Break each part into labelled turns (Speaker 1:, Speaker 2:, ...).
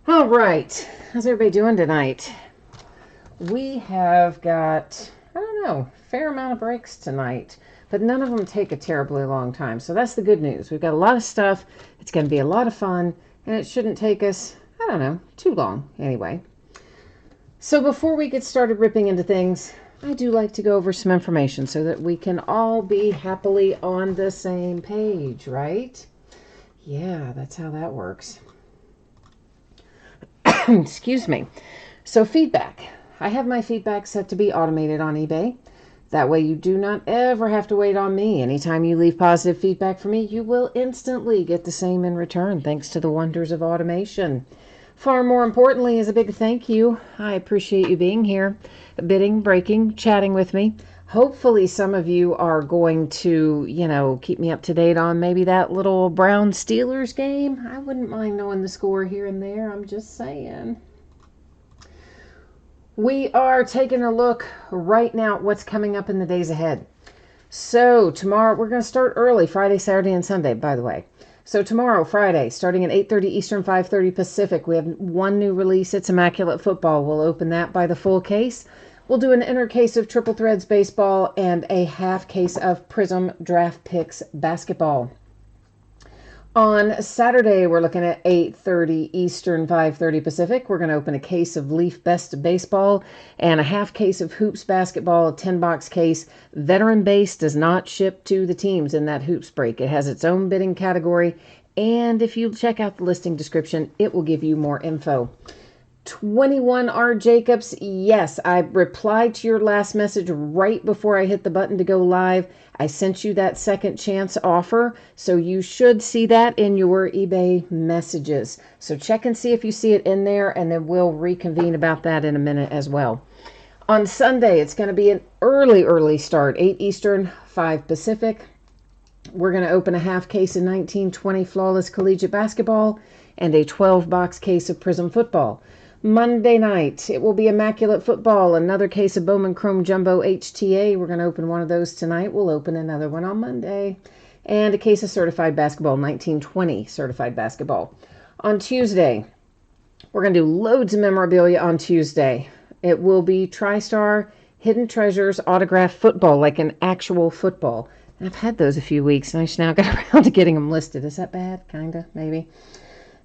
Speaker 1: All right. How's everybody doing tonight? We have got, I don't know, a fair amount of breaks tonight, but none of them take a terribly long time. So that's the good news. We've got a lot of stuff. It's going to be a lot of fun, and it shouldn't take us, I don't know, too long anyway. So before we get started ripping into things, I do like to go over some information so that we can all be happily on the same page, right? Yeah, that's how that works. Excuse me. So, feedback. I have my feedback set to be automated on eBay. That way, you do not ever have to wait on me. Anytime you leave positive feedback for me, you will instantly get the same in return, thanks to the wonders of automation. Far more importantly is a big thank you. I appreciate you being here, bidding, breaking, chatting with me. Hopefully, some of you are going to, keep me up to date on maybe that little Brown Steelers game. I wouldn't mind knowing the score here and there. I'm just saying. We are taking a look right now at what's coming up in the days ahead. So tomorrow, we're going to start early, Friday, Saturday, and Sunday, by the way. So tomorrow, Friday, starting at 8:30 Eastern, 5:30 Pacific, we have one new release. It's Immaculate Football. We'll open that by the full case. We'll do an inner case of Triple Threads Baseball and a half case of Prism Draft Picks Basketball. On Saturday, we're looking at 8:30 Eastern, 5:30 Pacific. We're going to open a case of Leaf Best Baseball and a half case of Hoops Basketball, a 10-box case. Veteran Base does not ship to the teams in that Hoops break. It has its own bidding category, and if you check out the listing description, it will give you more info. 21R Jacobs, yes, I replied to your last message right before I hit the button to go live. I sent you that second chance offer, so you should see that in your eBay messages. So check and see if you see it in there, and then we'll reconvene about that in a minute as well. On Sunday, it's going to be an early start, 8 Eastern, 5 Pacific. We're going to open a half case of 1920 Flawless Collegiate Basketball and a 12-box case of Prism Football. Monday night, it will be Immaculate Football, another case of Bowman Chrome Jumbo HTA. We're going to open one of those tonight. We'll open another one on Monday. And a case of Certified Basketball, 1920 Certified Basketball. On Tuesday, we're going to do loads of memorabilia on Tuesday. It will be TriStar Hidden Treasures Autograph Football, like an actual football. And I've had those a few weeks, and I just now got around to getting them listed. Is that bad? Kinda, maybe.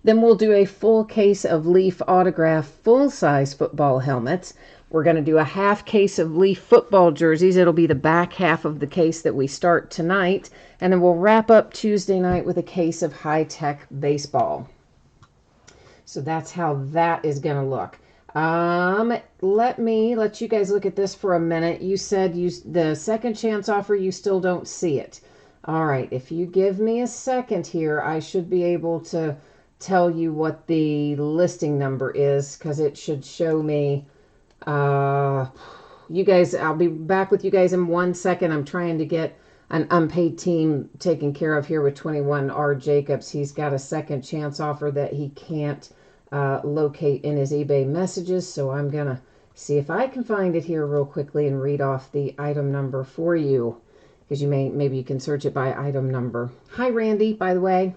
Speaker 1: Then we'll do a full case of Leaf Autograph full-size football helmets. We're going to do a half case of Leaf football jerseys. It'll be the back half of the case that we start tonight. And then we'll wrap up Tuesday night with a case of high-tech baseball. So that's how that is going to look. Let me let you guys look at this for a minute. You said the second chance offer, you still don't see it. All right, if you give me a second here, I should be able to tell you what the listing number is, because it should show me. You guys, I'll be back with you guys in 1 second. I'm trying to get an unpaid team taken care of here with 21R Jacobs. He's got a second chance offer that he can't locate in his eBay messages, so I'm gonna see if I can find it here real quickly and read off the item number for you, because maybe you can search it by item number. Hi Randy, by the way.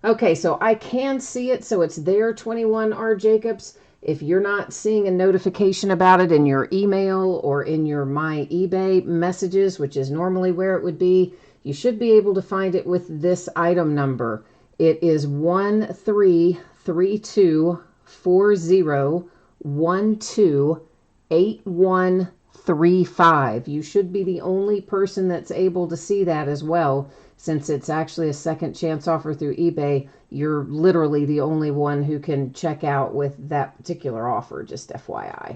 Speaker 1: Okay, so I can see it, so it's there, 21R Jacobs. If you're not seeing a notification about it in your email or in your My eBay messages, which is normally where it would be, you should be able to find it with this item number. It is 133240128135. You should be the only person that's able to see that as well. Since it's actually a second chance offer through eBay, you're literally the only one who can check out with that particular offer, just FYI.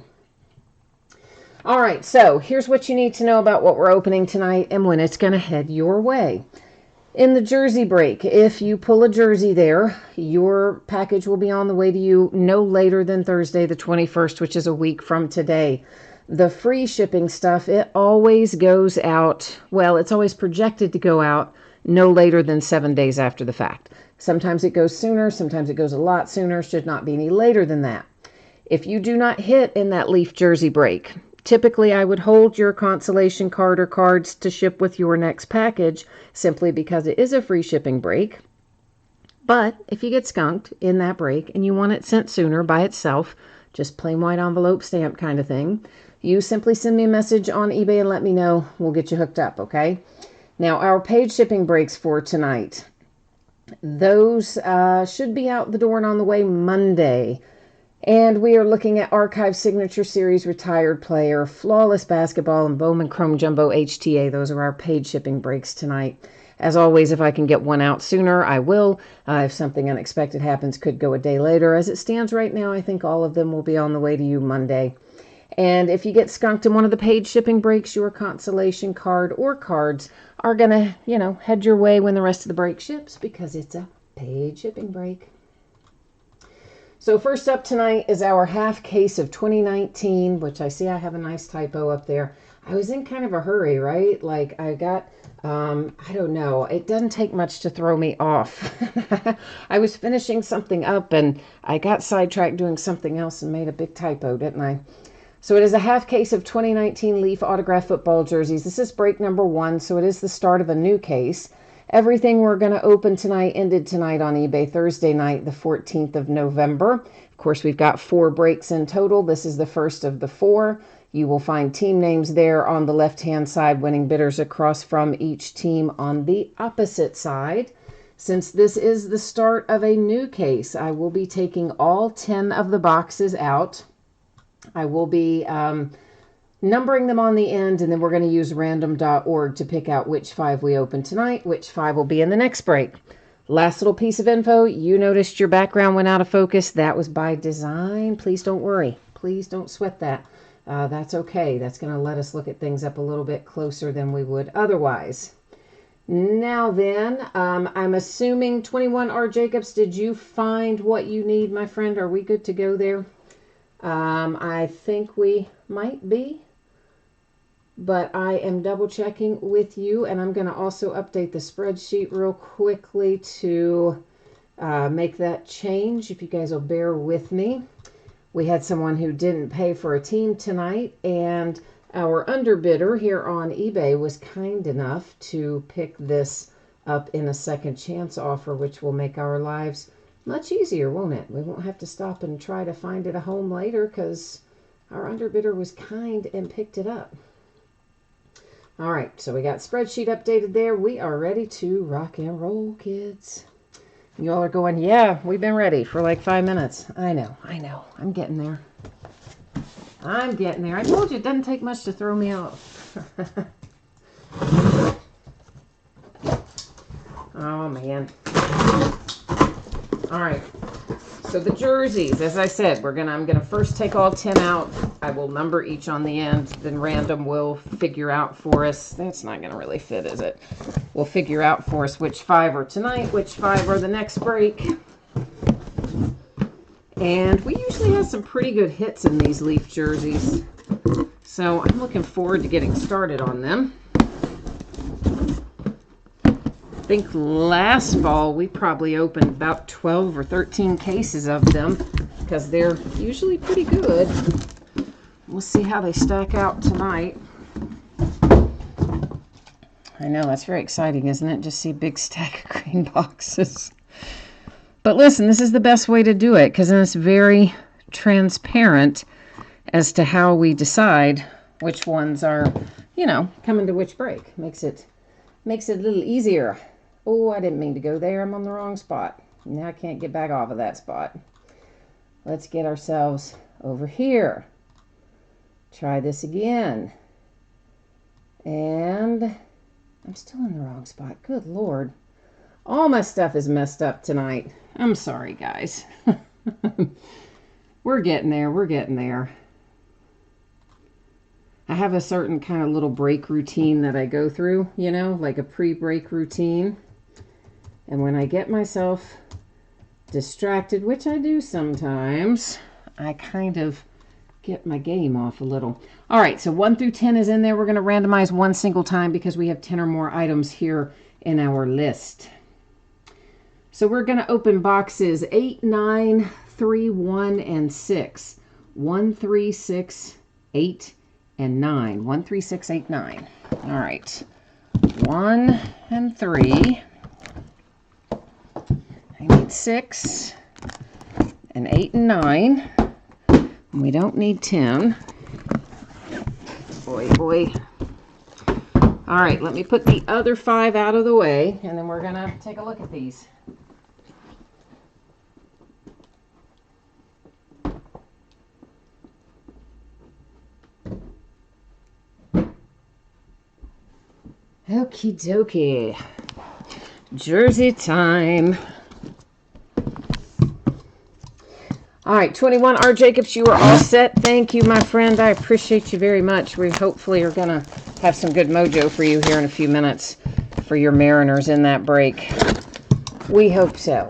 Speaker 1: All right, so here's what you need to know about what we're opening tonight and when it's going to head your way. In the jersey break, if you pull a jersey there, your package will be on the way to you no later than Thursday the 21st, which is a week from today. The free shipping stuff, it always goes out, well, it's always projected to go out no later than 7 days after the fact. Sometimes it goes sooner, sometimes it goes a lot sooner, should not be any later than that. If you do not hit in that Leaf jersey break, typically I would hold your consolation card or cards to ship with your next package, simply because it is a free shipping break. But if you get skunked in that break and you want it sent sooner by itself, just plain white envelope stamp kind of thing, you simply send me a message on eBay and let me know. We'll get you hooked up, okay? Now, our paid shipping breaks for tonight, those should be out the door and on the way Monday. And we are looking at Archive Signature Series Retired Player, Flawless Basketball, and Bowman Chrome Jumbo HTA. Those are our paid shipping breaks tonight. As always, if I can get one out sooner, I will. If something unexpected happens, could go a day later. As it stands right now, I think all of them will be on the way to you Monday. And if you get skunked in one of the paid shipping breaks, your consolation card or cards are going to, head your way when the rest of the break ships, because it's a paid shipping break. So first up tonight is our half case of 2019, which I see I have a nice typo up there. I was in kind of a hurry, right? Like I got, I don't know, it doesn't take much to throw me off. I was finishing something up and I got sidetracked doing something else and made a big typo, didn't I? So it is a half case of 2019 Leaf Autograph Football jerseys. This is break number 1, so it is the start of a new case. Everything we're going to open tonight ended tonight on eBay Thursday night, the 14th of November. Of course, we've got 4 breaks in total. This is the first of the 4. You will find team names there on the left-hand side, winning bidders across from each team on the opposite side. Since this is the start of a new case, I will be taking all 10 of the boxes out. I will be numbering them on the end, and then we're going to use random.org to pick out which 5 we open tonight, which 5 will be in the next break. Last little piece of info, you noticed your background went out of focus. That was by design. Please don't worry. Please don't sweat that. That's okay. That's going to let us look at things up a little bit closer than we would otherwise. Now then, I'm assuming 21 R. Jacobs, did you find what you need, my friend? Are we good to go there? I think we might be, but I am double checking with you, and I'm going to also update the spreadsheet real quickly to make that change, if you guys will bear with me. We had someone who didn't pay for a team tonight, and our underbidder here on eBay was kind enough to pick this up in a second chance offer, which will make our lives much easier, won't it? We won't have to stop and try to find it a home later because our underbidder was kind and picked it up. All right, so we got spreadsheet updated there. We are ready to rock and roll, kids. Y'all are going, yeah, we've been ready for like 5 minutes. I know. I'm getting there. I told you it doesn't take much to throw me off. Oh, man. All right, so the jerseys, as I said, I'm gonna first take all 10 out. I will number each on the end, then random will figure out for us. That's not gonna really fit, is it? We'll figure out for us which 5 are tonight, which 5 are the next break. And we usually have some pretty good hits in these Leaf jerseys. So I'm looking forward to getting started on them. I think last fall we probably opened about 12 or 13 cases of them because they're usually pretty good. We'll see how they stack out tonight. I know, that's very exciting, isn't it? Just see a big stack of green boxes. But listen, this is the best way to do it because then it's very transparent as to how we decide which ones are, coming to which break. Makes it a little easier. Oh, I didn't mean to go there. I'm on the wrong spot. Now I can't get back off of that spot. Let's get ourselves over here. Try this again. And I'm still in the wrong spot. Good Lord. All my stuff is messed up tonight. I'm sorry, guys. We're getting there. I have a certain kind of little break routine that I go through, like a pre-break routine. And when I get myself distracted, which I do sometimes, I kind of get my game off a little. All right, so 1 through 10 is in there. We're going to randomize one single time because we have 10 or more items here in our list. So we're going to open boxes 8, 9, 3, 1, and 6. 1, 3, 6, 8, and 9. 1, 3, 6, 8, 9. All right. 1 and 3. I need and 6 and 8 and 9. We don't need 10. Boy, boy. All right, let me put the other 5 out of the way, and then we're going to take a look at these. Okie dokie. Jersey time. All right, 21, R. Jacobs, you are all set. Thank you, my friend. I appreciate you very much. We hopefully are going to have some good mojo for you here in a few minutes for your Mariners in that break. We hope so.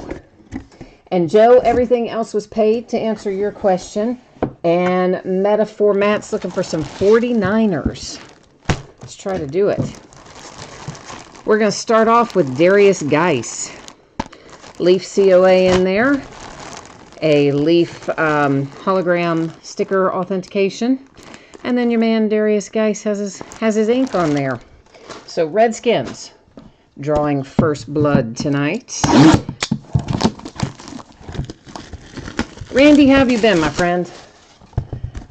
Speaker 1: And Joe, everything else was paid to answer your question. And Metaphor Matt's looking for some 49ers. Let's try to do it. We're going to start off with Darius Geis. Leaf COA in there. A Leaf hologram sticker authentication. And then your man Darius Geis has his ink on there. So Redskins drawing first blood tonight. Randy, how have you been, my friend?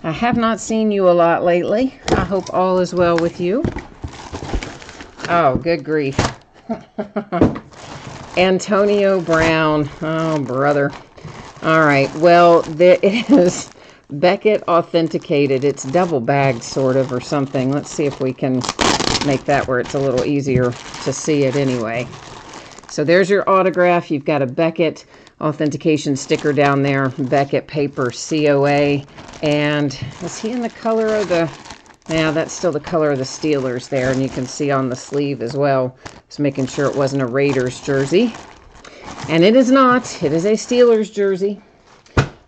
Speaker 1: I have not seen you a lot lately. I hope all is well with you. Oh, good grief. Antonio Brown. Oh, brother. All right. Well, there is Beckett authenticated. It's double bagged, sort of, or something. Let's see if we can make that where it's a little easier to see it anyway. So there's your autograph. You've got a Beckett authentication sticker down there. Beckett paper COA. And is he in the color of the... Now, that's still the color of the Steelers there, and you can see on the sleeve as well. Just making sure it wasn't a Raiders jersey. And it is not. It is a Steelers jersey.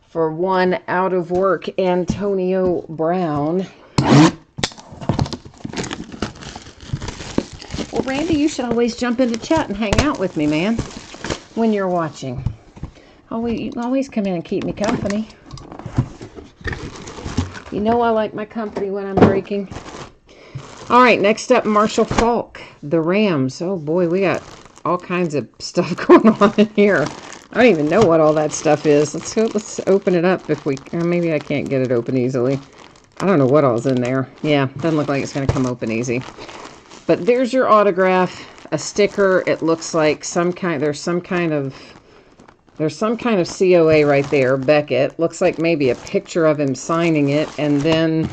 Speaker 1: For one out of work, Antonio Brown. Well, Randy, you should always jump into chat and hang out with me, man, when you're watching. You always come in and keep me company. You know I like my company when I'm breaking. All right, next up, Marshall Faulk, the Rams. Oh, boy, we got all kinds of stuff going on in here. I don't even know what all that stuff is. Let's open it up if we... maybe I can't get it open easily. I don't know what all's in there. Yeah, doesn't look like it's going to come open easy. But there's your autograph, a sticker. It looks like there's some kind of COA right there, Beckett. Looks like maybe a picture of him signing it, and then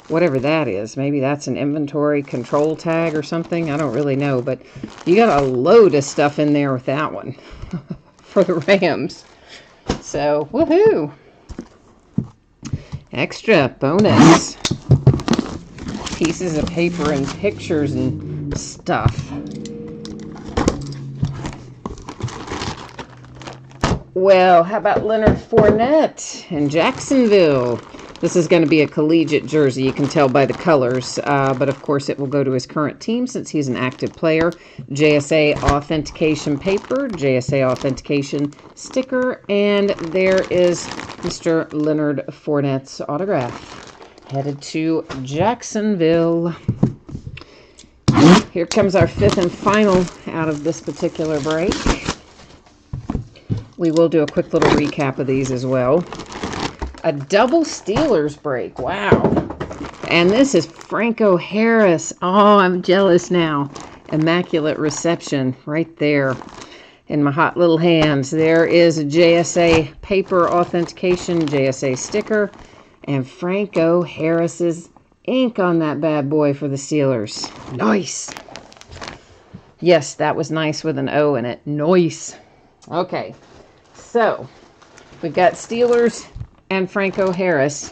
Speaker 1: whatever that is. Maybe that's an inventory control tag or something. I don't really know, but you got a load of stuff in there with that one for the Rams. So, woohoo! Extra bonus. Pieces of paper and pictures and stuff. Well, how about Leonard Fournette in Jacksonville? This is going to be a collegiate jersey. You can tell by the colors, but of course it will go to his current team since he's an active player. JSA authentication paper, JSA authentication sticker, and there is Mr. Leonard Fournette's autograph. Headed to Jacksonville. Here comes our fifth and final out of this particular break. We will do a quick little recap of these as well. A double Steelers break. Wow. And this is Franco Harris. Oh, I'm jealous now. Immaculate Reception right there in my hot little hands. There is a JSA paper authentication, JSA sticker, and Franco Harris's ink on that bad boy for the Steelers. Nice. Yes, that was nice with an O in it. Nice. Okay. So, we've got Steelers and Franco Harris.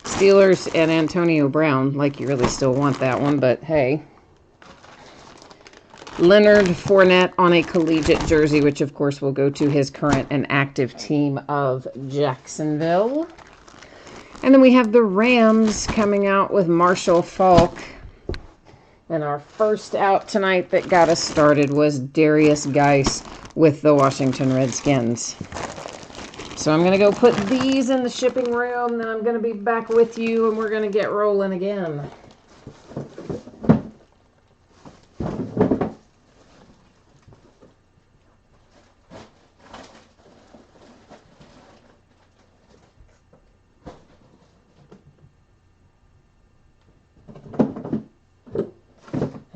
Speaker 1: Steelers and Antonio Brown. Like you really still want that one, but hey. Leonard Fournette on a collegiate jersey, which of course will go to his current and active team of Jacksonville. And then we have the Rams coming out with Marshall Faulk. And our first out tonight that got us started was Darius Geis with the Washington Redskins. So I'm going to go put these in the shipping room, then I'm going to be back with you, and we're going to get rolling again.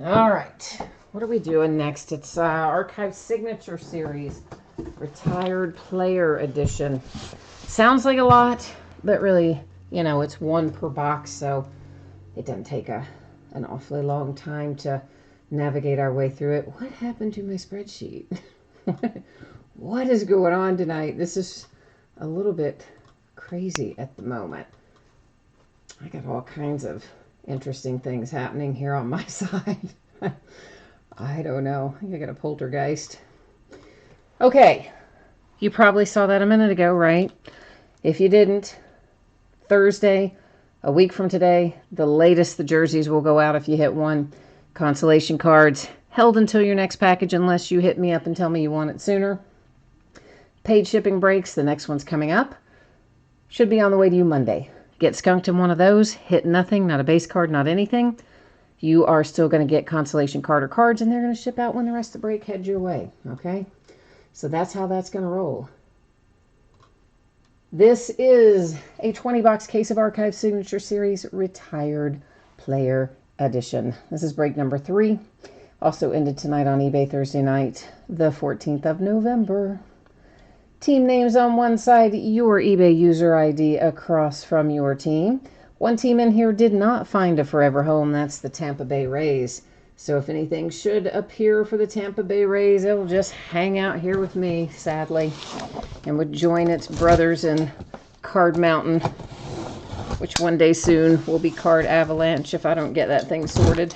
Speaker 1: All right. What are we doing next? It's Archive Signature Series, Retired Player Edition. Sounds like a lot, but really, you know, it's one per box, so it doesn't take an awfully long time to navigate our way through it. What happened to my spreadsheet? What is going on tonight? This is a little bit crazy at the moment. I got all kinds of interesting things happening here on my side. I don't know. I think I got a poltergeist. Okay. You probably saw that a minute ago, right? If you didn't, Thursday, a week from today, the latest the jerseys will go out if you hit one. Consolation cards held until your next package unless you hit me up and tell me you want it sooner. Paid shipping breaks. The next one's coming up. Should be on the way to you Monday. Get skunked in one of those. Hit nothing, not a base card, not anything. You are still going to get consolation card or cards, and they're going to ship out when the rest of the break heads your way. Okay? So that's how that's going to roll. This is a 20-box case of Archive Signature Series Retired Player Edition. This is break number 3. Also ended tonight on eBay Thursday night, the 14th of November. Team names on one side, your eBay user ID across from your team. One team in here did not find a forever home. That's the Tampa Bay Rays. So if anything should appear for the Tampa Bay Rays, it'll just hang out here with me, sadly, and would join its brothers in Card Mountain, which one day soon will be Card Avalanche if I don't get that thing sorted.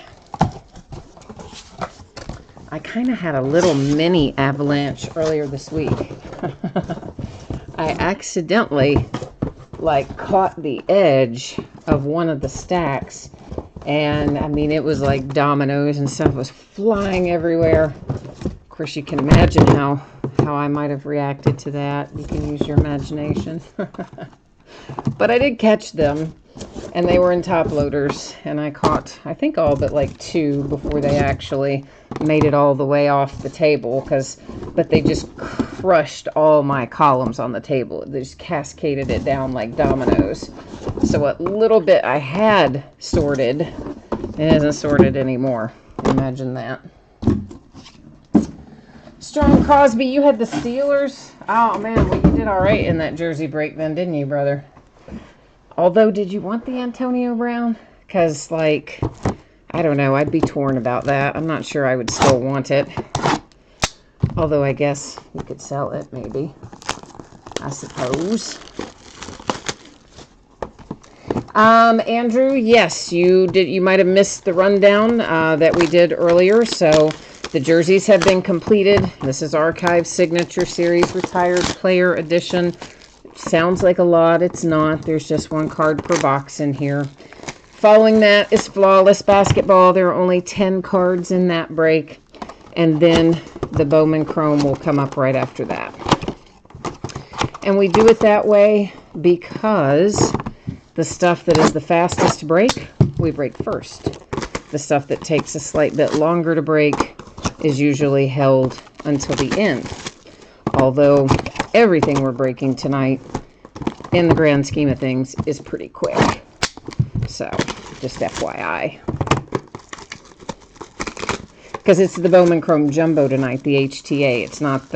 Speaker 1: I kind of had a little mini avalanche earlier this week. I accidentally caught the edge of one of the stacks, and I mean, it was like dominoes and stuff was flying everywhere. Of course, you can imagine how I might have reacted to that. You can use your imagination. But I did catch them, and they were in top loaders, and I caught, I think, all but like 2 before they actually made it all the way off the table, but they just crushed all my columns on the table. They just cascaded it down like dominoes. So what little bit I had sorted, it isn't sorted anymore. Imagine that. Strong Crosby, you had the Steelers. Oh man, well, you did all right in that jersey break then, didn't you, brother? Although, did you want the Antonio Brown? Because, like, I don't know. I'd be torn about that. I'm not sure I would still want it. Although, I guess you could sell it, maybe. I suppose. Andrew, yes, you did. You might have missed the rundown that we did earlier. So, the jerseys have been completed. This is Archive Signature Series Retired Player Edition. Sounds like a lot. It's not. There's just 1 card per box in here. Following that is Flawless Basketball. There are only 10 cards in that break. And then the Bowman Chrome will come up right after that. And we do it that way because the stuff that is the fastest to break, we break first. The stuff that takes a slight bit longer to break is usually held until the end. Although everything we're breaking tonight, in the grand scheme of things, is pretty quick. So, just FYI. Because it's the Bowman Chrome Jumbo tonight, the HTA. It's not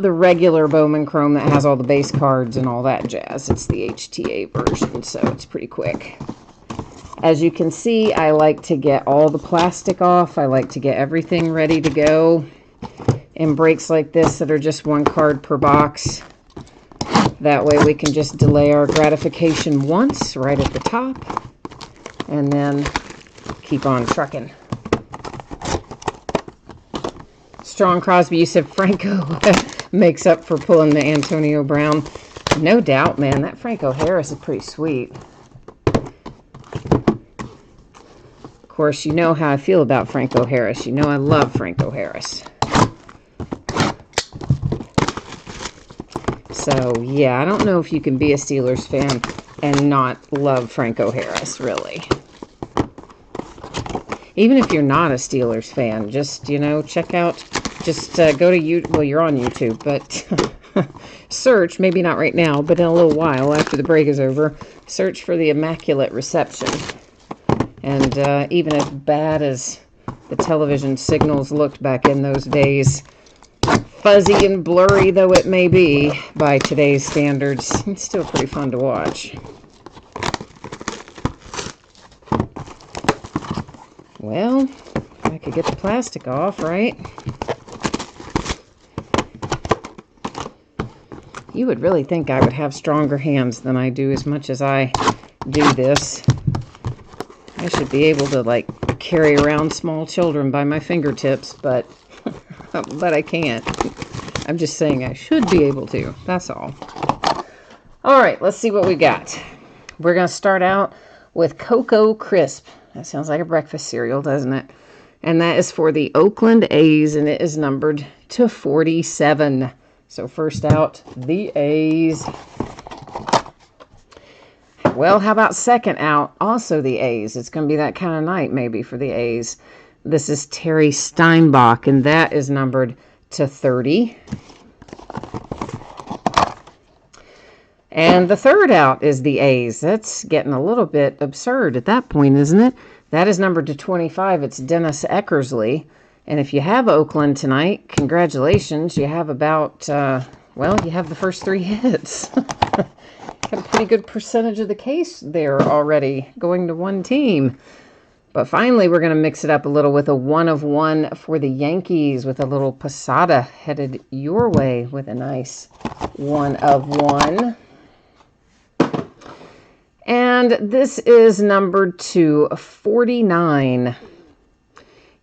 Speaker 1: the regular Bowman Chrome that has all the base cards and all that jazz. It's the HTA version, so it's pretty quick. As you can see, I like to get all the plastic off. I like to get everything ready to go. In breaks like this that are just 1 card per box. That way we can just delay our gratification once right at the top and then keep on trucking. Strong Crosby, you said Franco makes up for pulling the Antonio Brown. No doubt, man. That Franco Harris is pretty sweet. Of course, you know how I feel about Franco Harris. You know I love Franco Harris. So, yeah, I don't know if you can be a Steelers fan and not love Franco Harris, really. Even if you're not a Steelers fan, just, check out, go to YouTube. Well, you're on YouTube, but search, maybe not right now, but in a little while after the break is over, search for the Immaculate Reception. And even as bad as the television signals looked back in those days, fuzzy and blurry though it may be by today's standards, it's still pretty fun to watch. Well, I could get the plastic off, right? You would really think I would have stronger hands than I do as much as I do this. I should be able to, like, carry around small children by my fingertips, but I can't. I'm just saying I should be able to. That's all. All right, let's see what we got. We're going to start out with Cocoa Crisp. That sounds like a breakfast cereal, doesn't it? And that is for the Oakland A's, and it is numbered to 47. So first out, the A's. Well, how about second out? Also the A's. It's going to be that kind of night maybe for the A's. This is Terry Steinbach, and that is numbered to 30. And the third out is the A's. That's getting a little bit absurd at that point, isn't it? That is numbered to 25. It's Dennis Eckersley. And if you have Oakland tonight, congratulations. You have about, well, you have the first 3 hits. Got a pretty good percentage of the case there already going to one team. But finally, we're going to mix it up a little with a 1 of 1 for the Yankees with a little Posada headed your way with a nice 1 of 1. And this is numbered to 49.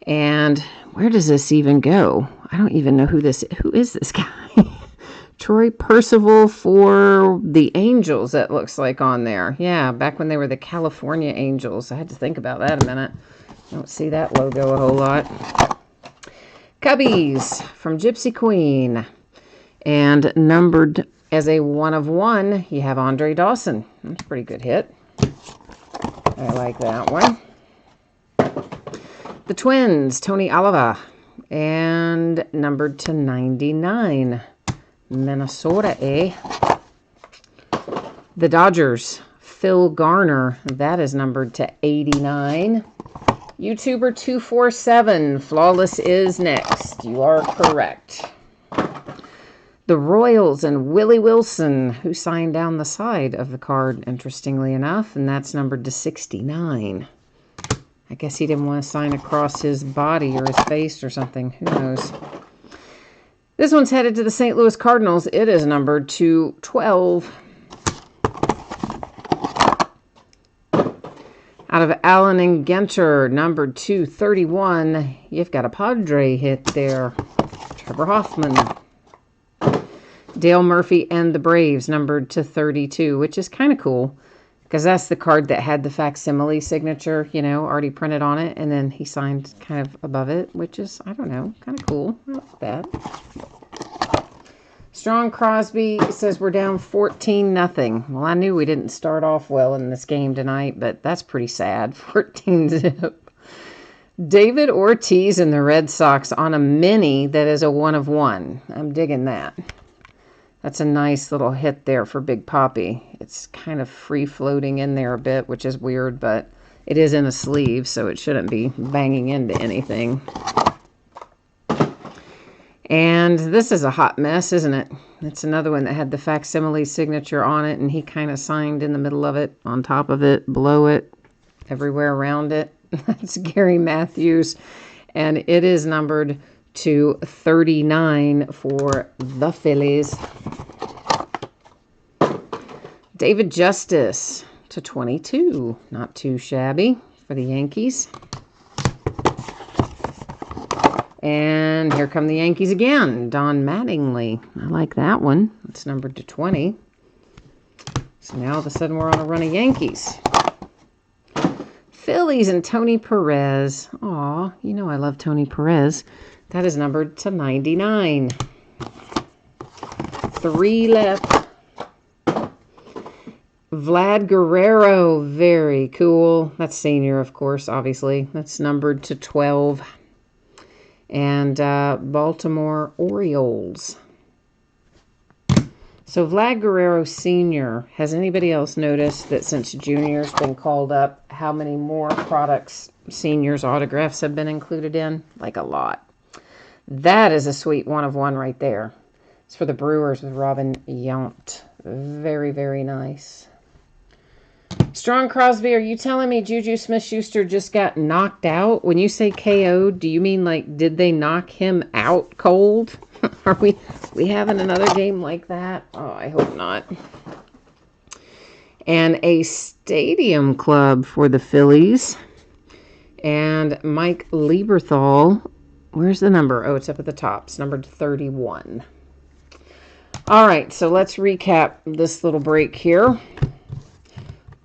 Speaker 1: And where does this even go? I don't even know who is this guy? Troy Percival for the Angels, it looks like on there. Yeah, back when they were the California Angels. I had to think about that a minute. I don't see that logo a whole lot. Cubbies from Gypsy Queen. And numbered as a 1 of 1, you have Andre Dawson. That's a pretty good hit. I like that one. The Twins, Tony Oliva. And numbered to 99. Minnesota, eh? The Dodgers, Phil Garner. That is numbered to 89. YouTuber 247, Flawless is next. You are correct. The Royals and Willie Wilson, who signed down the side of the card, interestingly enough, and that's numbered to 69. I guess he didn't want to sign across his body or his face or something. Who knows? This one's headed to the St. Louis Cardinals. It is numbered to 12. Out of Allen and Genter, numbered to 31. You've got a Padre hit there. Trevor Hoffman. Dale Murphy and the Braves, numbered to 32, which is kind of cool. Because that's the card that had the facsimile signature, you know, already printed on it. And then he signed kind of above it, which is, I don't know, kind of cool. I like that. Strong Crosby says we're down 14-0. Well, I knew we didn't start off well in this game tonight, but that's pretty sad. 14-zip. David Ortiz and the Red Sox on a mini that is a 1 of 1. I'm digging that. That's a nice little hit there for Big Papi. It's kind of free-floating in there a bit, which is weird, but it is in a sleeve, so it shouldn't be banging into anything. And this is a hot mess, isn't it? It's another one that had the facsimile signature on it, and he kind of signed in the middle of it, on top of it, below it, everywhere around it. That's Gary Matthews, and it is numbered to 39 for the Phillies. David Justice to 22. Not too shabby for the Yankees. And here come the Yankees again. Don Mattingly. I like that one. It's numbered to 20. So now all of a sudden we're on a run of Yankees. Phillies and Tony Perez. Aw, you know I love Tony Perez. That is numbered to 99. 3 left. Vlad Guerrero. Very cool. That's senior, of course, obviously. That's numbered to 12. And Baltimore Orioles. So Vlad Guerrero Sr., has anybody else noticed that since Junior's been called up, how many more products Senior's autographs have been included in? Like a lot. That is a sweet 1/1 right there. It's for the Brewers with Robin Yount. Very, very nice. Strong Crosby, are you telling me Juju Smith-Schuster just got knocked out? When you say KO'd, do you mean like, did they knock him out cold? Are we having another game like that? Oh, I hope not. And a stadium club for the Phillies. And Mike Lieberthal. Where's the number? Oh, it's up at the top. It's numbered 31. All right, so let's recap this little break here.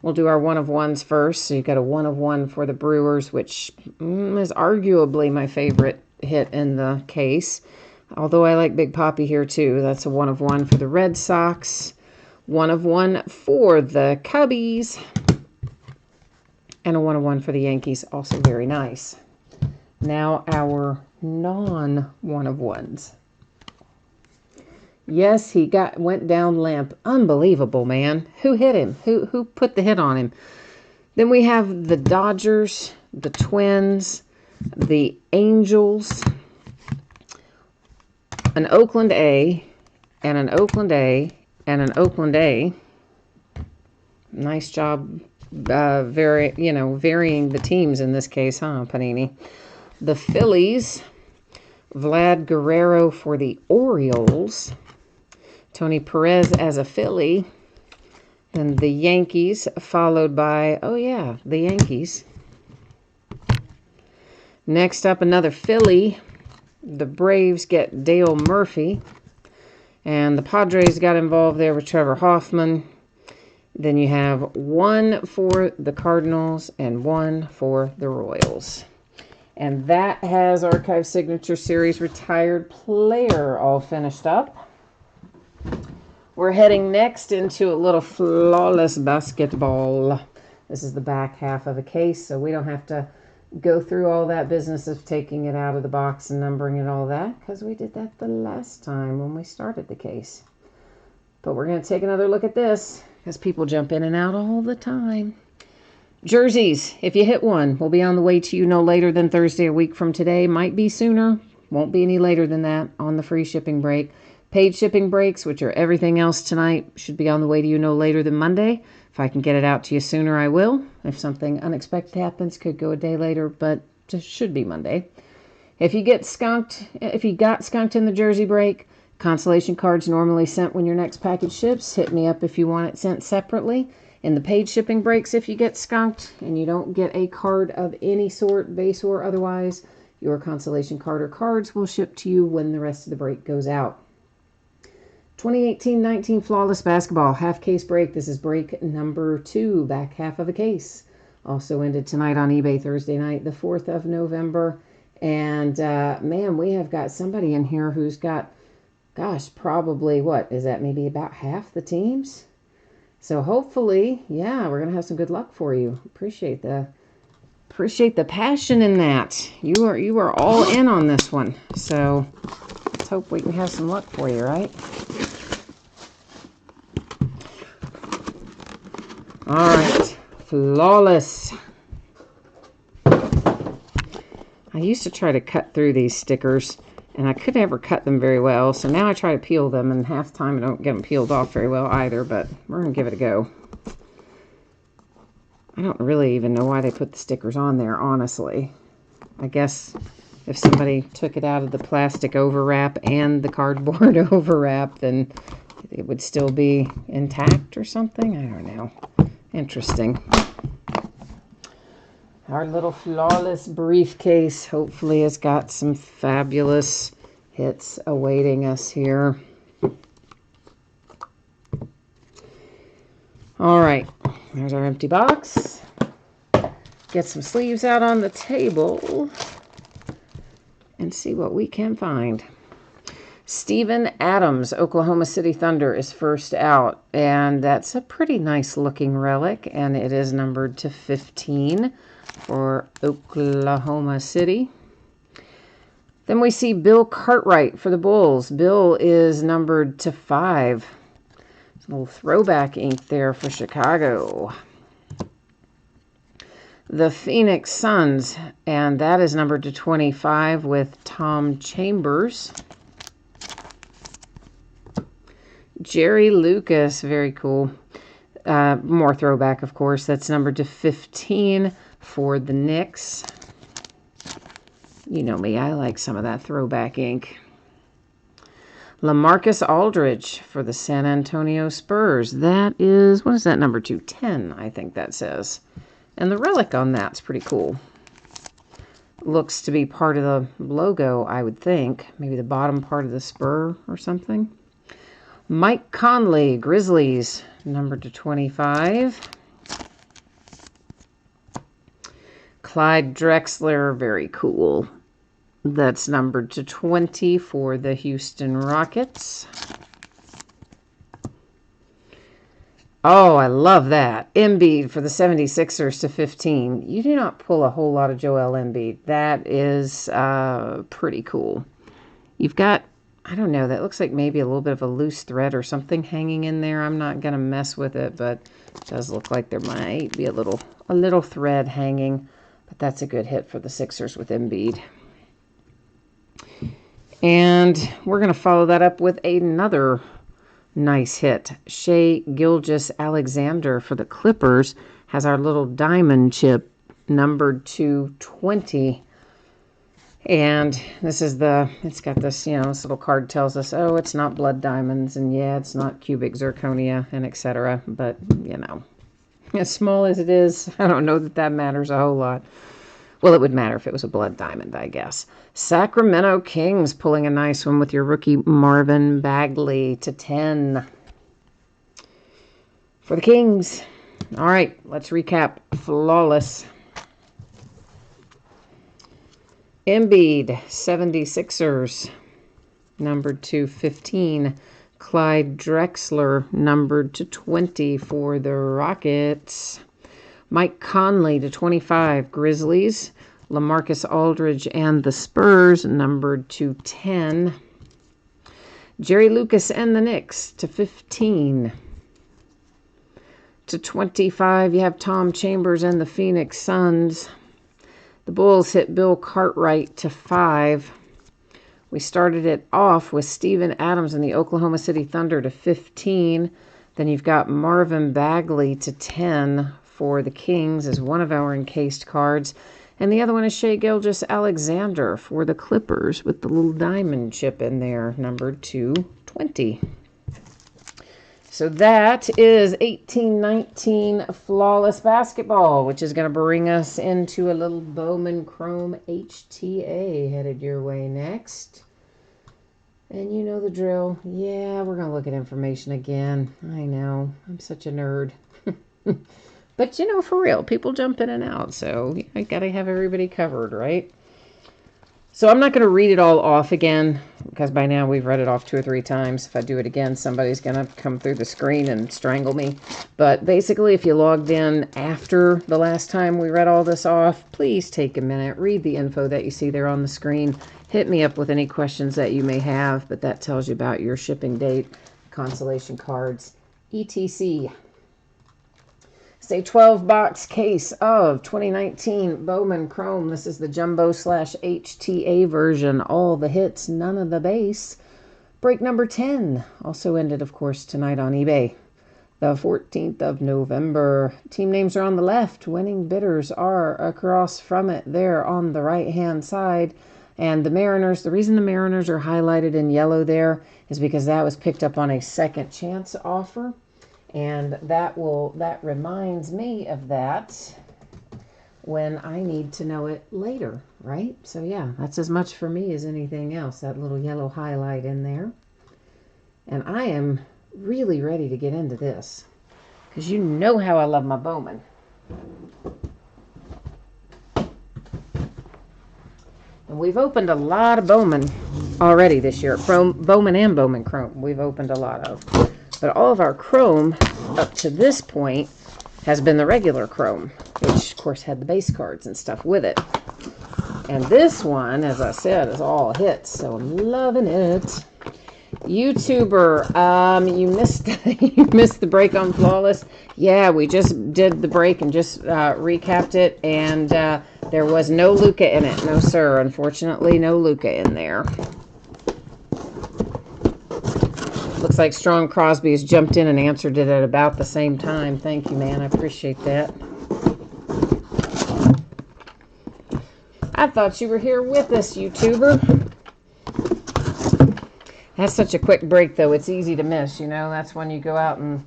Speaker 1: We'll do our 1/1s first. So you've got a 1/1 for the Brewers, which is arguably my favorite hit in the case. Although I like Big Papi here too. That's a 1/1 for the Red Sox. 1/1 for the Cubbies. And a 1/1 for the Yankees. Also very nice. Now our non-1/1s. Yes, he went down limp. Unbelievable, man. Who hit him? Who put the hit on him? Then we have the Dodgers, the Twins, the Angels, an Oakland A, and an Oakland A, and an Oakland A. Nice job, varying the teams in this case, huh, Panini? The Phillies, Vlad Guerrero for the Orioles, Tony Perez as a Philly, then the Yankees, followed by, oh yeah, the Yankees. Next up, another Philly. The Braves get Dale Murphy, and the Padres got involved there with Trevor Hoffman. Then you have 1 for the Cardinals and 1 for the Royals. And that has Archive Signature Series Retired Player all finished up. We're heading next into a little Flawless Basketball. This is the back half of the case, so we don't have to go through all that business of taking it out of the box and numbering and all that, because we did that the last time when we started the case. But we're going to take another look at this, because people jump in and out all the time. Jerseys, if you hit one, will be on the way to you no later than Thursday a week from today. Might be sooner, won't be any later than that on the free shipping break. Paid shipping breaks, which are everything else tonight, should be on the way to you no later than Monday. If I can get it out to you sooner, I will. If something unexpected happens, could go a day later, but it should be Monday. If you got skunked in the jersey break, consolation cards normally sent when your next package ships. Hit me up if you want it sent separately. In the paid shipping breaks, if you get skunked and you don't get a card of any sort, base or otherwise, your consolation card or cards will ship to you when the rest of the break goes out. 2018-19 Flawless Basketball half case break. This is break number 2, back half of the case. Also ended tonight on eBay Thursday night, the 4th of November. And man, we have got somebody in here who's got, gosh, probably what is that? Maybe about half the teams. So hopefully, yeah, we're gonna have some good luck for you. Appreciate the passion in that. You are all in on this one. So let's hope we can have some luck for you, right? All right, Flawless. I used to try to cut through these stickers, and I could never cut them very well, so now I try to peel them, and half the time I don't get them peeled off very well either, but we're going to give it a go. I don't really even know why they put the stickers on there, honestly. I guess if somebody took it out of the plastic overwrap and the cardboard overwrap, then it would still be intact or something. I don't know. Interesting. Our little Flawless briefcase hopefully has got some fabulous hits awaiting us here. All right, there's our empty box. Get some sleeves out on the table and see what we can find. Steven Adams, Oklahoma City Thunder, is first out, and that's a pretty nice looking relic, and it is numbered to 15 for Oklahoma City. Then we see Bill Cartwright for the Bulls. Bill is numbered to 5. A little throwback ink there for Chicago. The Phoenix Suns, and that is numbered to 25 with Tom Chambers. Jerry Lucas, very cool. More throwback, of course. That's numbered to 15 for the Knicks. You know me, I like some of that throwback ink. LaMarcus Aldridge for the San Antonio Spurs. That is, what is that number 210, I think that says. And the relic on that's pretty cool. Looks to be part of the logo, I would think. Maybe the bottom part of the spur or something. Mike Conley, Grizzlies, numbered to 25. Clyde Drexler, very cool. That's numbered to 20 for the Houston Rockets. Oh, I love that. Embiid for the 76ers to 15. You do not pull a whole lot of Joel Embiid. That is pretty cool. You've got, I don't know, that looks like maybe a little bit of a loose thread or something hanging in there. I'm not going to mess with it, but it does look like there might be a little thread hanging. But that's a good hit for the Sixers with Embiid. And we're going to follow that up with another nice hit. Shai Gilgeous-Alexander for the Clippers has our little diamond chip numbered to 20. And this is it's got this, this little card tells us, oh, it's not blood diamonds, and yeah, it's not cubic zirconia, and etc. But, as small as it is, I don't know that matters a whole lot. Well, it would matter if it was a blood diamond, I guess. Sacramento Kings pulling a nice one with your rookie Marvin Bagley to 10. For the Kings. All right, let's recap. Flawless. Embiid, 76ers, numbered to 15. Clyde Drexler, numbered to 20 for the Rockets. Mike Conley to 25, Grizzlies. LaMarcus Aldridge and the Spurs, numbered to 10. Jerry Lucas and the Knicks to 15. To 25, you have Tom Chambers and the Phoenix Suns. The Bulls hit Bill Cartwright to 5. We started it off with Steven Adams and the Oklahoma City Thunder to 15. Then you've got Marvin Bagley to 10 for the Kings as one of our encased cards. And the other one is Shai Gilgeous-Alexander for the Clippers with the little diamond chip in there, numbered to 20. So that is 1819 Flawless Basketball, which is going to bring us into a little Bowman Chrome HTA headed your way next. And you know the drill. Yeah, we're going to look at information again. I know. I'm such a nerd. But, for real, people jump in and out, so I got to have everybody covered, right? So I'm not going to read it all off again, because by now we've read it off 2 or 3 times. If I do it again, somebody's going to come through the screen and strangle me. But basically, if you logged in after the last time we read all this off, please take a minute, read the info that you see there on the screen. Hit me up with any questions that you may have, but that tells you about your shipping date, consolation cards, etc. It's a 12-box case of 2019 Bowman Chrome. This is the Jumbo/HTA version. All the hits, none of the base. Break number 10. Also ended, of course, tonight on eBay. The 14th of November. Team names are on the left. Winning bidders are across from it there on the right-hand side. And the Mariners, the reason the Mariners are highlighted in yellow there is because that was picked up on a second chance offer. And that reminds me of that when I need to know it later, right? So yeah, that's as much for me as anything else, that little yellow highlight in there. And I am really ready to get into this, because you know how I love my Bowman. And we've opened a lot of Bowman already this year. Bowman and Bowman Chrome we've opened a lot of. But all of our Chrome up to this point has been the regular Chrome, which of course had the base cards and stuff with it. And this one, as I said, is all hits, so I'm loving it. YouTuber, you missed you missed the break on Flawless. Yeah, we just did the break and just recapped it, and there was no Luca in it. No, sir. Unfortunately, no Luca in there. Looks like Strong Crosby has jumped in and answered it at about the same time. Thank you, man. I appreciate that. I thought you were here with us, YouTuber. That's such a quick break, though. It's easy to miss, you know. That's when you go out and,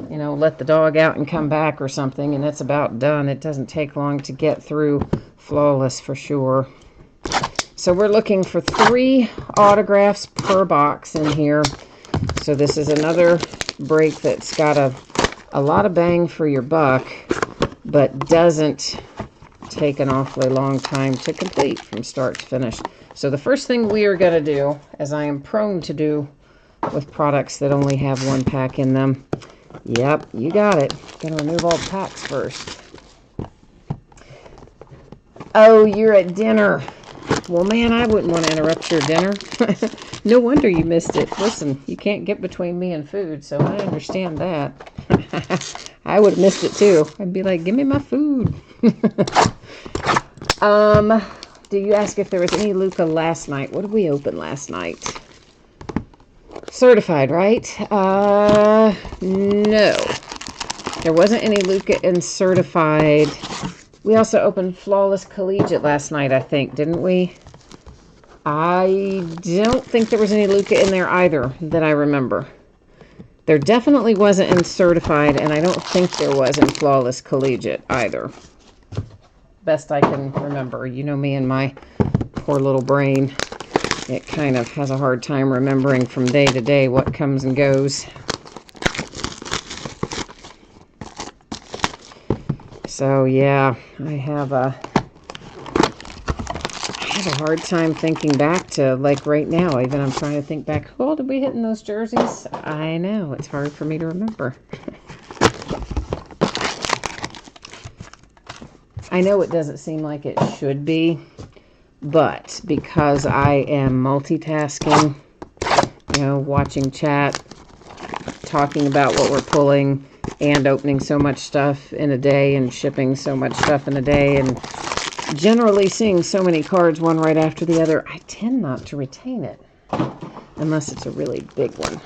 Speaker 1: you know, let the dog out and come back or something, and it's about done. It doesn't take long to get through Flawless for sure. So we're looking for 3 autographs per box in here. So this is another break that's got a lot of bang for your buck, but doesn't take an awfully long time to complete from start to finish. So the first thing we are going to do, as I am prone to do with products that only have 1 pack in them, yep, you got it. Going to remove all the packs first. Oh, you're at dinner. Well, man, I wouldn't want to interrupt your dinner. No wonder you missed it. Listen, you can't get between me and food, so I understand that. I would have missed it too. I'd be like, give me my food. Do you ask if there was any Luca last night? What did we open last night? Certified, right? No. There wasn't any Luca in Certified. We also opened Flawless Collegiate last night, I think, didn't we? I don't think there was any Luca in there either that I remember. There definitely wasn't in Certified, and I don't think there was in Flawless Collegiate either. Best I can remember. You know me and my poor little brain. It kind of has a hard time remembering from day to day what comes and goes. So yeah, I have a hard time thinking back to, like, right now. Even I'm trying to think back, who all did we hit in those jerseys? I know, it's hard for me to remember. I know it doesn't seem like it should be, but because I am multitasking, you know, watching chat, talking about what we're pulling, and opening so much stuff in a day, and shipping so much stuff in a day, and generally seeing so many cards one right after the other, I tend not to retain it, unless it's a really big one.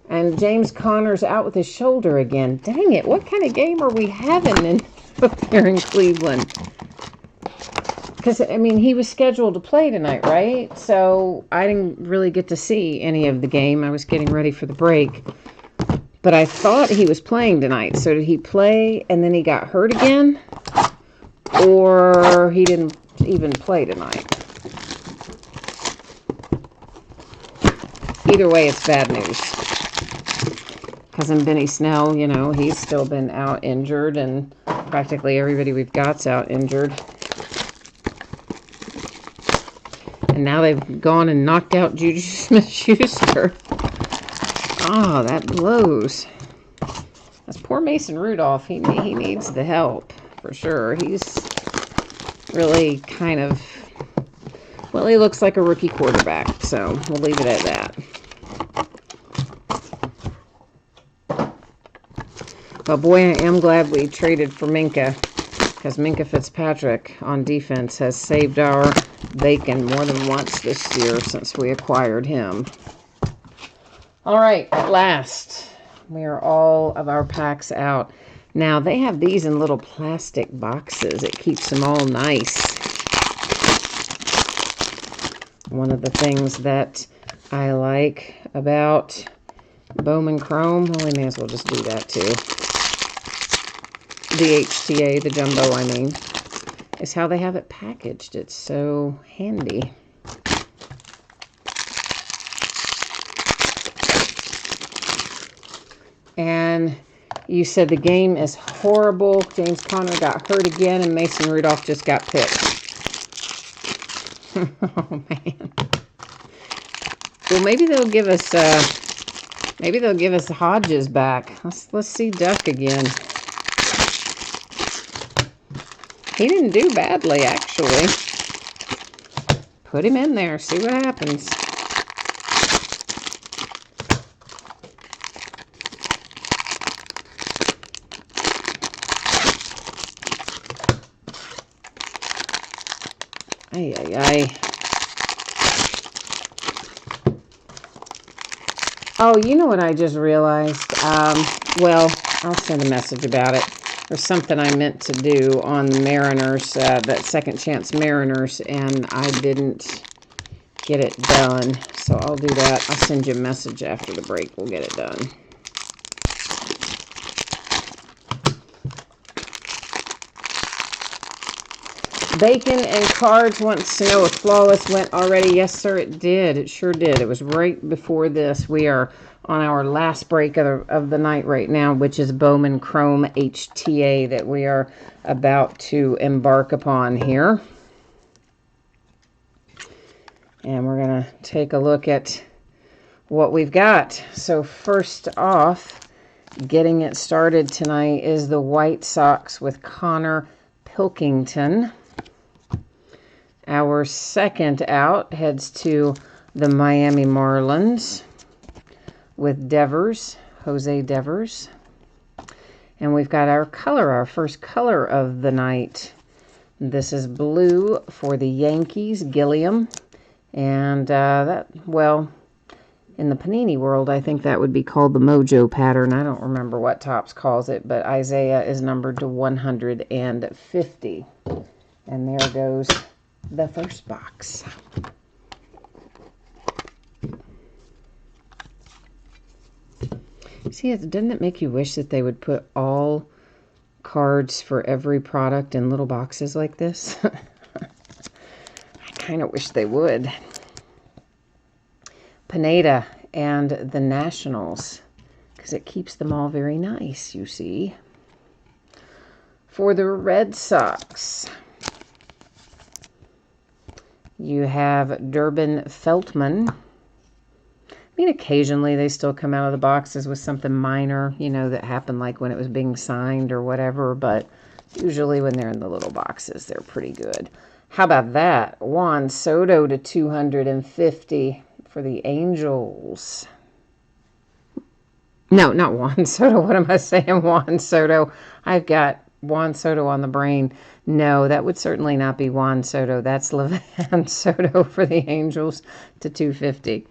Speaker 1: And James Conner's out with his shoulder again. Dang it, what kind of game are we having up there in Cleveland? Because, I mean, he was scheduled to play tonight, right? So I didn't really get to see any of the game. I was getting ready for the break. But I thought he was playing tonight. So did he play and then he got hurt again? Or he didn't even play tonight? Either way, it's bad news. Cousin Benny Snell, you know, he's still been out injured, and practically everybody we've got's out injured. And now they've gone and knocked out Juju Smith-Schuster. Oh, that blows. That's poor Mason Rudolph. He needs the help, for sure. He's really kind of, well, he looks like a rookie quarterback, so we'll leave it at that. But boy, I am glad we traded for Minkah, because Minkah Fitzpatrick on defense has saved our bacon more than once this year since we acquired him. All right, at last, we are all of our packs out. Now, they have these in little plastic boxes. It keeps them all nice. One of the things that I like about Bowman Chrome, well, we may as well just do that too. The HTA, the jumbo, I mean, is how they have it packaged. It's so handy. And you said the game is horrible. James Conner got hurt again, and Mason Rudolph just got picked. Oh, man. Well, maybe they'll give us, Hodges back. Let's see Duck again. He didn't do badly, actually. Put him in there. See what happens. Ay, ay, ay. Oh, you know what I just realized? Well, I'll send a message about it. There's something I meant to do on the Mariners, that Second Chance Mariners, and I didn't get it done. So I'll do that. I'll send you a message after the break. We'll get it done. Bacon and cards wants to know if Flawless went already. Yes, sir, it did. It sure did. It was right before this. We are on our last break of the night right now, which is Bowman Chrome HTA that we are about to embark upon here. And we're going to take a look at what we've got. So first off, getting it started tonight is the White Sox with Connor Pilkington. Our second out heads to the Miami Marlins with Devers, Jose Devers. And we've got our color, our first color of the night. This is blue for the Yankees, Gilliam. And that, well, in the Panini world, I think that would be called the Mojo pattern. I don't remember what Topps calls it, but Isaiah is numbered to 150. And there goes the first box. See, doesn't it make you wish that they would put all cards for every product in little boxes like this? I kind of wish they would. Pineda and the Nationals, because it keeps them all very nice, you see. For the Red Sox, you have Durbin Feltman. I mean, occasionally they still come out of the boxes with something minor, you know, that happened like when it was being signed or whatever, but usually when they're in the little boxes, they're pretty good. How about that? Juan Soto to 250 for the Angels. No, not Juan Soto. What am I saying? Juan Soto. I've got Juan Soto on the brain. No, that would certainly not be Juan Soto. That's Levan Soto for the Angels to 250.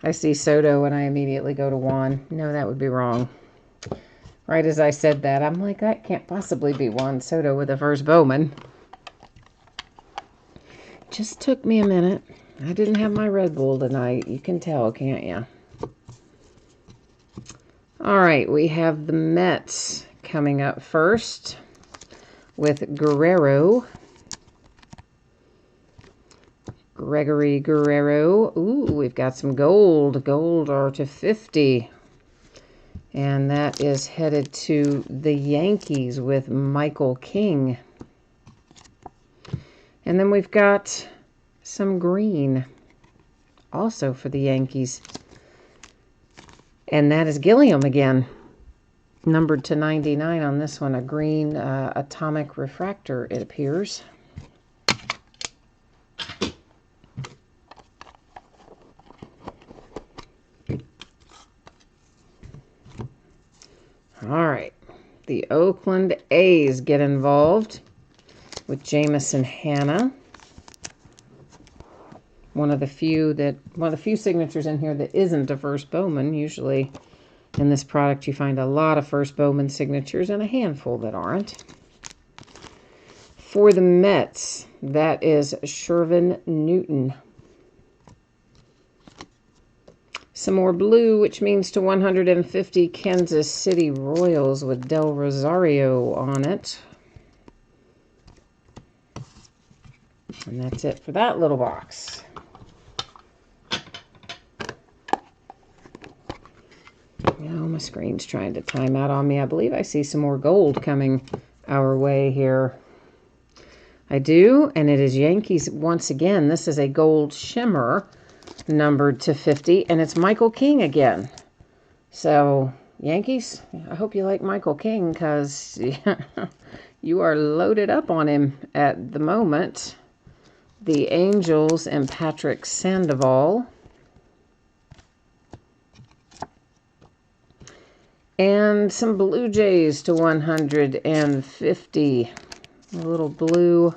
Speaker 1: I see Soto and I immediately go to Juan. No, that would be wrong. Right as I said that, I'm like, that can't possibly be Juan Soto with the first Bowman. Just took me a minute. I didn't have my Red Bull tonight. You can tell, can't you? All right, we have the Mets coming up first with Guerrero. Gregory Guerrero. Ooh, we've got some gold. Gold are to 50. And that is headed to the Yankees with Michael King. And then we've got some green also for the Yankees. And that is Gilliam again. Numbered to 99 on this one. A green atomic refractor, it appears. All right. The Oakland A's get involved with Jamison Hanna. One of the few signatures in here that isn't a first Bowman. Usually in this product you find a lot of first Bowman signatures and a handful that aren't. For the Mets, that is Shervin Newton. Some more blue, which means to 150 Kansas City Royals with Del Rosario on it. And that's it for that little box. Now my screen's trying to time out on me. I believe I see some more gold coming our way here. I do, and it is Yankees once again. This is a gold shimmer numbered to 50, and it's Michael King again. So, Yankees, I hope you like Michael King, because you are loaded up on him at the moment. the Angels and Patrick Sandoval. And some Blue Jays to 150. A little blue,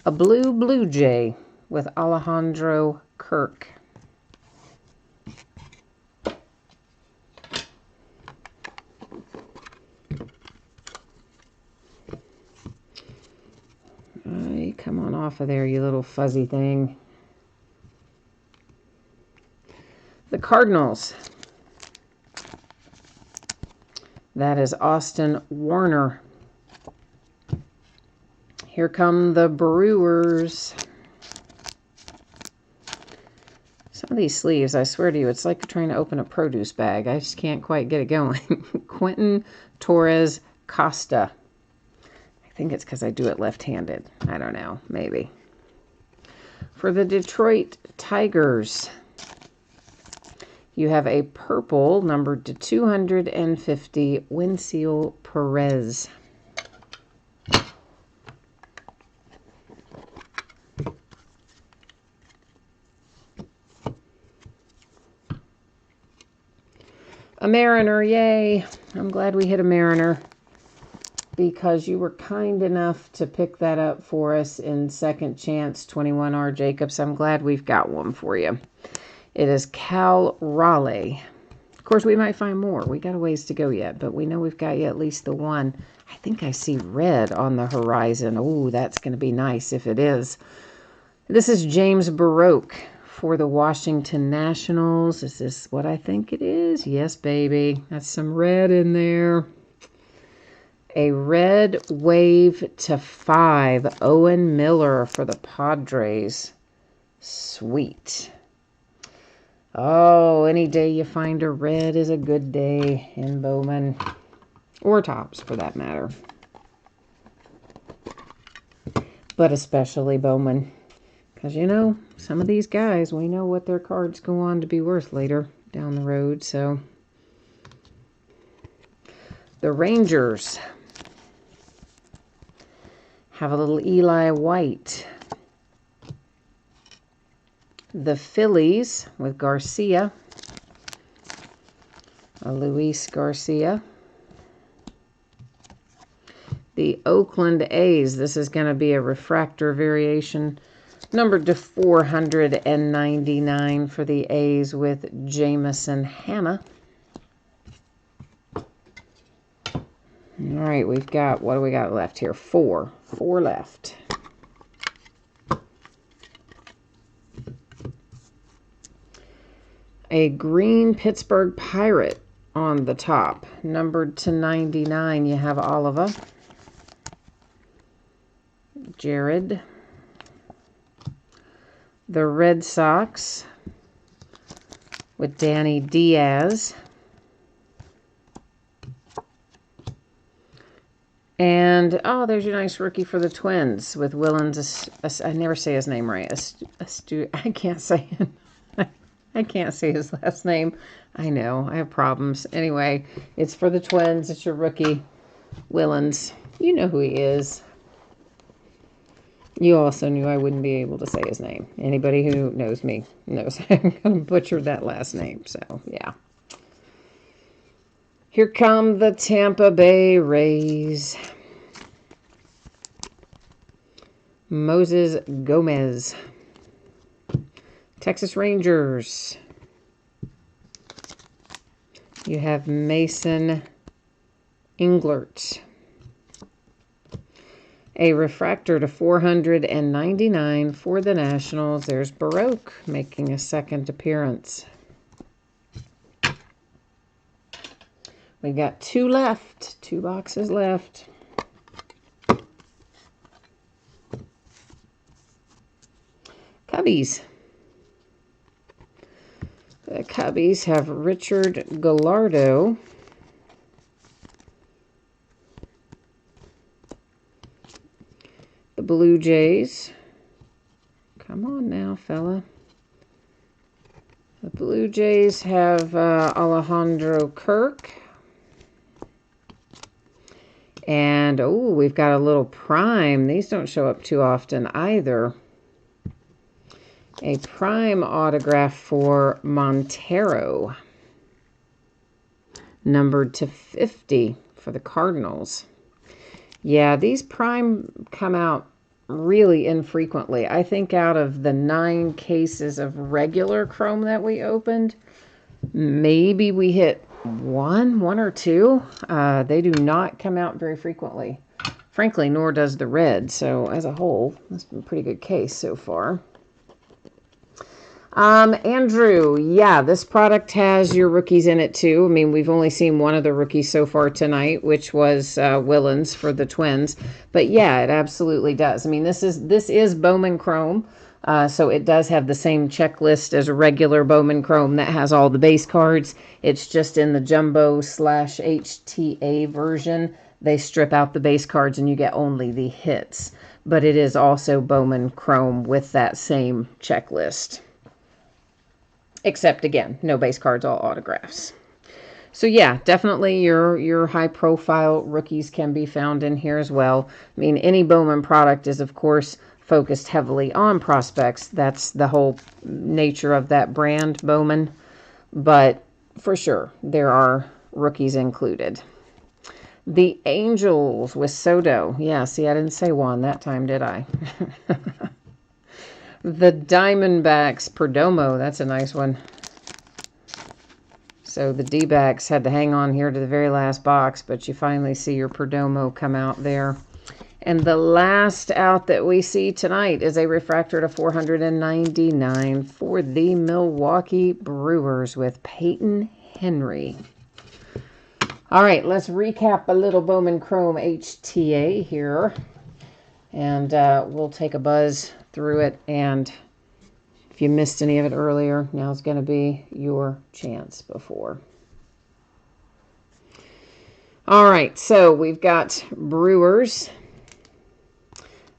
Speaker 1: a Blue Jay with Alejandro Kirk. Come on off of there, you little fuzzy thing. The Cardinals. That is Austin Warner. Here come the Brewers. Some of these sleeves, I swear to you, it's like trying to open a produce bag. I just can't quite get it going. Quentin Torres Costa. I think it's because I do it left-handed. I don't know. Maybe. For the Detroit Tigers, you have a purple numbered to 250, Wenceel Perez. A Mariner, yay. I'm glad we hit a Mariner because you were kind enough to pick that up for us in Second Chance 21R Jacobs. I'm glad we've got one for you. It is Cal Raleigh. Of course, we might find more. We got a ways to go yet, but we know we've got you at least the one. I think I see red on the horizon. Oh, that's going to be nice if it is. This is James Baroque for the Washington Nationals. Is this what I think it is? Yes, baby. That's some red in there. A red wave to 5. Owen Miller for the Padres. Sweet. Oh, any day you find a red is a good day in Bowman. Or Topps, for that matter. But especially Bowman. Because, you know, some of these guys, we know what their cards go on to be worth later down the road. So, the Rangers have a little Eli White. The Phillies with Garcia. A Luis Garcia. The Oakland A's. This is going to be a refractor variation. Numbered to 499 for the A's with Jameson Hanna. All right, we've got, what do we got left here? 4. 4 left. A green Pittsburgh Pirate on the top. Numbered to 99, you have Oliva. Jared. The Red Sox with Danny Diaz. And, oh, there's your nice rookie for the Twins with Willens. I never say his name right. I can't say it. I can't say his last name. I know. I have problems. Anyway, it's for the Twins. It's your rookie, Willens. You know who he is. You also knew I wouldn't be able to say his name. Anybody who knows me knows I'm going to butcher that last name. So, yeah. Here come the Tampa Bay Rays. Moses Gomez. Texas Rangers. You have Mason Englert. A refractor to 499 for the Nationals. There's Baroque making a second appearance. We got 2 left. 2 boxes left. Cubbies. The Cubbies have Richard Gallardo. The Blue Jays. Come on now, fella. The Blue Jays have Alejandro Kirk. And, oh, we've got a little prime. These don't show up too often either. A prime autograph for Montero. Numbered to 50 for the Cardinals. Yeah, these prime come out really infrequently. I think out of the 9 cases of regular chrome that we opened, maybe we hit one or two. They do not come out very frequently. Frankly, nor does the red. So as a whole, that's been a pretty good case so far. Andrew, yeah, this product has your rookies in it too. I mean, we've only seen one of the rookies so far tonight, which was Willens for the Twins. But yeah, it absolutely does. I mean, this is Bowman Chrome. So it does have the same checklist as a regular Bowman Chrome that has all the base cards. It's just in the Jumbo / HTA version. They strip out the base cards and you get only the hits. But it is also Bowman Chrome with that same checklist. Except, again, no base cards, all autographs. So, yeah, definitely your high-profile rookies can be found in here as well. I mean, any Bowman product is, of course, focused heavily on prospects. That's the whole nature of that brand, Bowman. But, for sure, there are rookies included. The Angels with Soto. Yeah, see, I didn't say one that time, did I? The Diamondbacks, Perdomo, that's a nice one. So the D-backs had to hang on here to the very last box, but you finally see your Perdomo come out there. And the last out that we see tonight is a refractor to 499 for the Milwaukee Brewers with Peyton Henry. All right, let's recap a little Bowman Chrome HTA here. And we'll take a buzz through it, and if you missed any of it earlier, now's going to be your chance before. All right, so we've got Brewers,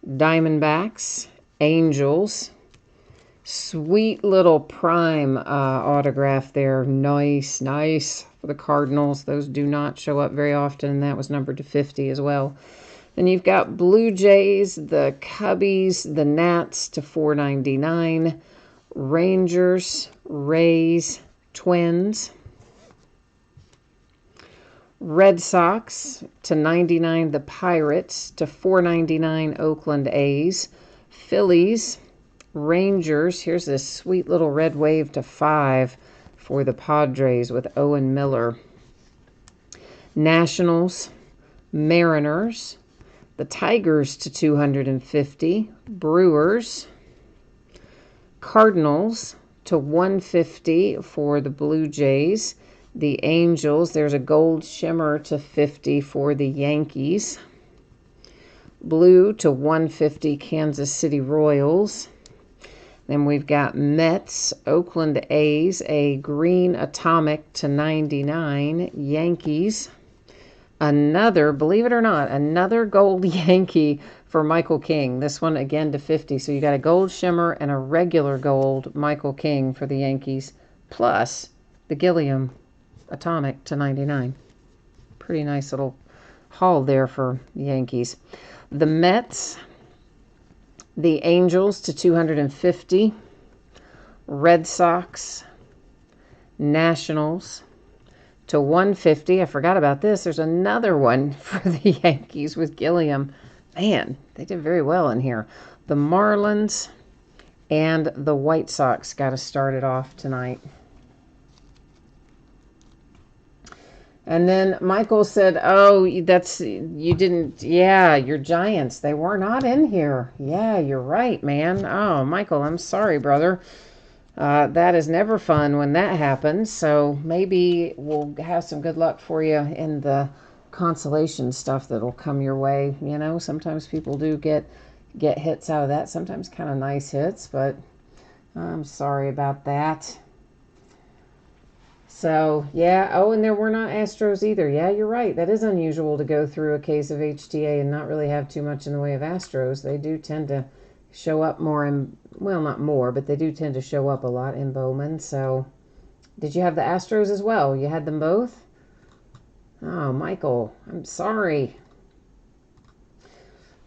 Speaker 1: Diamondbacks, Angels. Sweet little prime autograph there. Nice for the Cardinals. Those do not show up very often, and that was numbered to 50 as well. Then you've got Blue Jays, the Cubbies, the Nats to 499, Rangers, Rays, Twins, Red Sox to 99, the Pirates to 499, Oakland A's, Phillies, Rangers. Here's this sweet little red wave to 5 for the Padres with Owen Miller. Nationals, Mariners, the Tigers to 250, Brewers, Cardinals to 150 for the Blue Jays, the Angels. There's a gold shimmer to 50 for the Yankees, blue to 150, Kansas City Royals. Then we've got Mets, Oakland A's, a green atomic to 99, Yankees. Another, believe it or not, another gold Yankee for Michael King. This one again to 50. So you got a gold shimmer and a regular gold Michael King for the Yankees, plus the Gilliam atomic to 99. Pretty nice little haul there for the Yankees. The Mets, the Angels to 250, Red Sox, Nationals to 150. I forgot about this. There's another one for the Yankees with Gilliam. Man, they did very well in here. The Marlins and the White Sox got to start it off tonight. And then Michael said, oh, you didn't, yeah, your Giants, they were not in here. Yeah, you're right, man. Oh, Michael, I'm sorry, brother. That is never fun when that happens. So maybe we'll have some good luck for you in the consolation stuff that'll come your way. You know, sometimes people do get hits out of that. Sometimes kind of nice hits, but I'm sorry about that. So, yeah. Oh, and there were not Astros either. Yeah, you're right. That is unusual to go through a case of HTA and not really have too much in the way of Astros. They do tend to show up more in, well, not more, but they do tend to show up a lot in Bowman. So, did you have the Astros as well? You had them both? Oh, Michael, I'm sorry.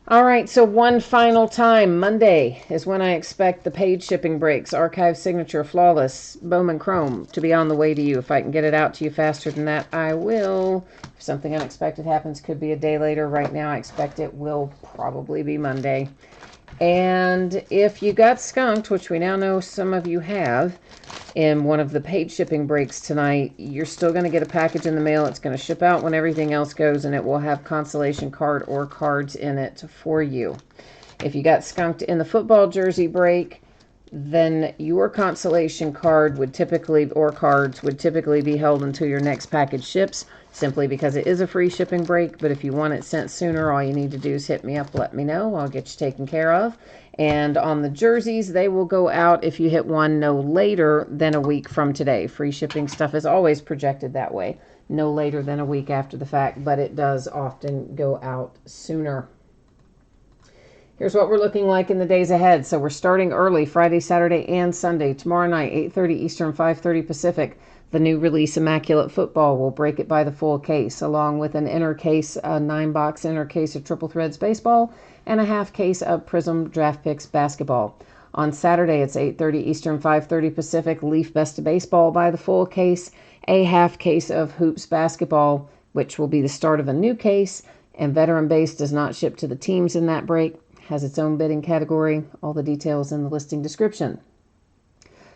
Speaker 1: All right, so one final time. Monday is when I expect the paid shipping breaks, Archive Signature, Flawless, Bowman Chrome, to be on the way to you. If I can get it out to you faster than that, I will. If something unexpected happens, could be a day later. Right now, I expect it will probably be Monday. And if you got skunked, which we now know some of you have, in one of the paid shipping breaks tonight, you're still going to get a package in the mail. It's going to ship out when everything else goes, and it will have consolation card or cards in it for you. If you got skunked in the football jersey break, then your consolation card would typically, or cards would typically be held until your next package ships, simply because it is a free shipping break. But if you want it sent sooner, all you need to do is hit me up, let me know. I'll get you taken care of. And on the jerseys, they will go out if you hit one no later than a week from today. Free shipping stuff is always projected that way, no later than a week after the fact, but it does often go out sooner. Here's what we're looking like in the days ahead. So we're starting early Friday, Saturday, and Sunday. Tomorrow night, 8:30 Eastern, 5:30 Pacific. The new release Immaculate Football will break it by the full case, along with an inner case, a 9-box inner case of Triple Threads baseball, and a half case of Prism Draft Picks basketball. On Saturday, it's 8:30 Eastern, 5:30 Pacific. Leaf Best of Baseball by the full case, a half case of Hoops basketball, which will be the start of a new case. And Veteran Base does not ship to the teams in that break. Has its own bidding category. All the details in the listing description.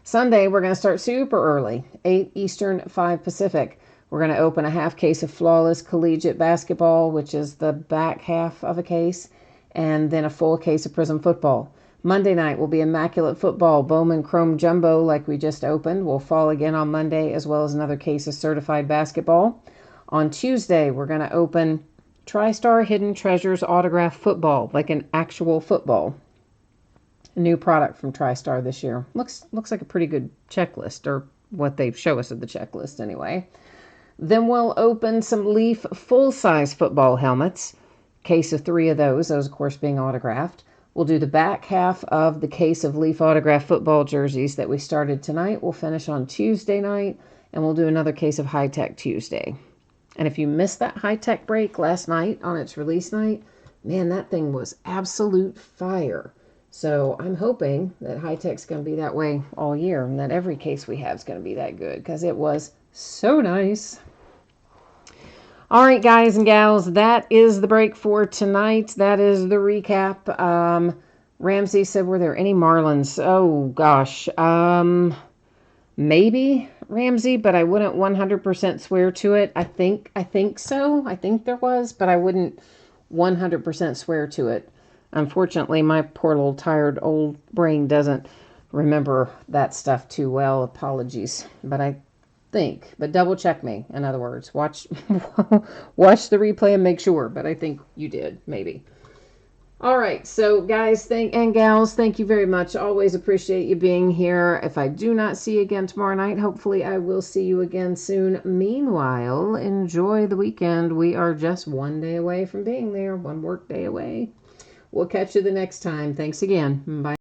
Speaker 1: Sunday, we're going to start super early, 8 Eastern, 5 Pacific. We're going to open a half case of Flawless Collegiate Basketball, which is the back half of a case, and then a full case of Prism Football. Monday night will be Immaculate Football, Bowman Chrome Jumbo, like we just opened, will fall again on Monday, as well as another case of Certified Basketball. On Tuesday, we're going to open TriStar Hidden Treasures Autograph Football, like an actual football. A new product from TriStar this year. Looks like a pretty good checklist, or what they show us of the checklist anyway. Then we'll open some Leaf full-size football helmets. Case of 3 of those of course being autographed. We'll do the back half of the case of Leaf autographed football jerseys that we started tonight. We'll finish on Tuesday night, and we'll do another case of High Tech Tuesday. And if you missed that High Tech break last night on its release night, man, that thing was absolute fire. So I'm hoping that High Tech's going to be that way all year, and that every case we have is going to be that good, because it was so nice. All right, guys and gals, that is the break for tonight. That is the recap. Ramsey said, were there any Marlins? Oh, gosh. Maybe, Ramsey, but I wouldn't 100% swear to it. I think so. I think there was, but I wouldn't 100% swear to it. Unfortunately, my poor little tired old brain doesn't remember that stuff too well. Apologies. But double check me, in other words. Watch watch the replay and make sure, but I think you did, maybe. All right, so guys and gals, thank you very much. Always appreciate you being here. If I do not see you again tomorrow night, hopefully I will see you again soon. Meanwhile, enjoy the weekend. We are just one day away from being there, one work day away. We'll catch you the next time. Thanks again. Bye.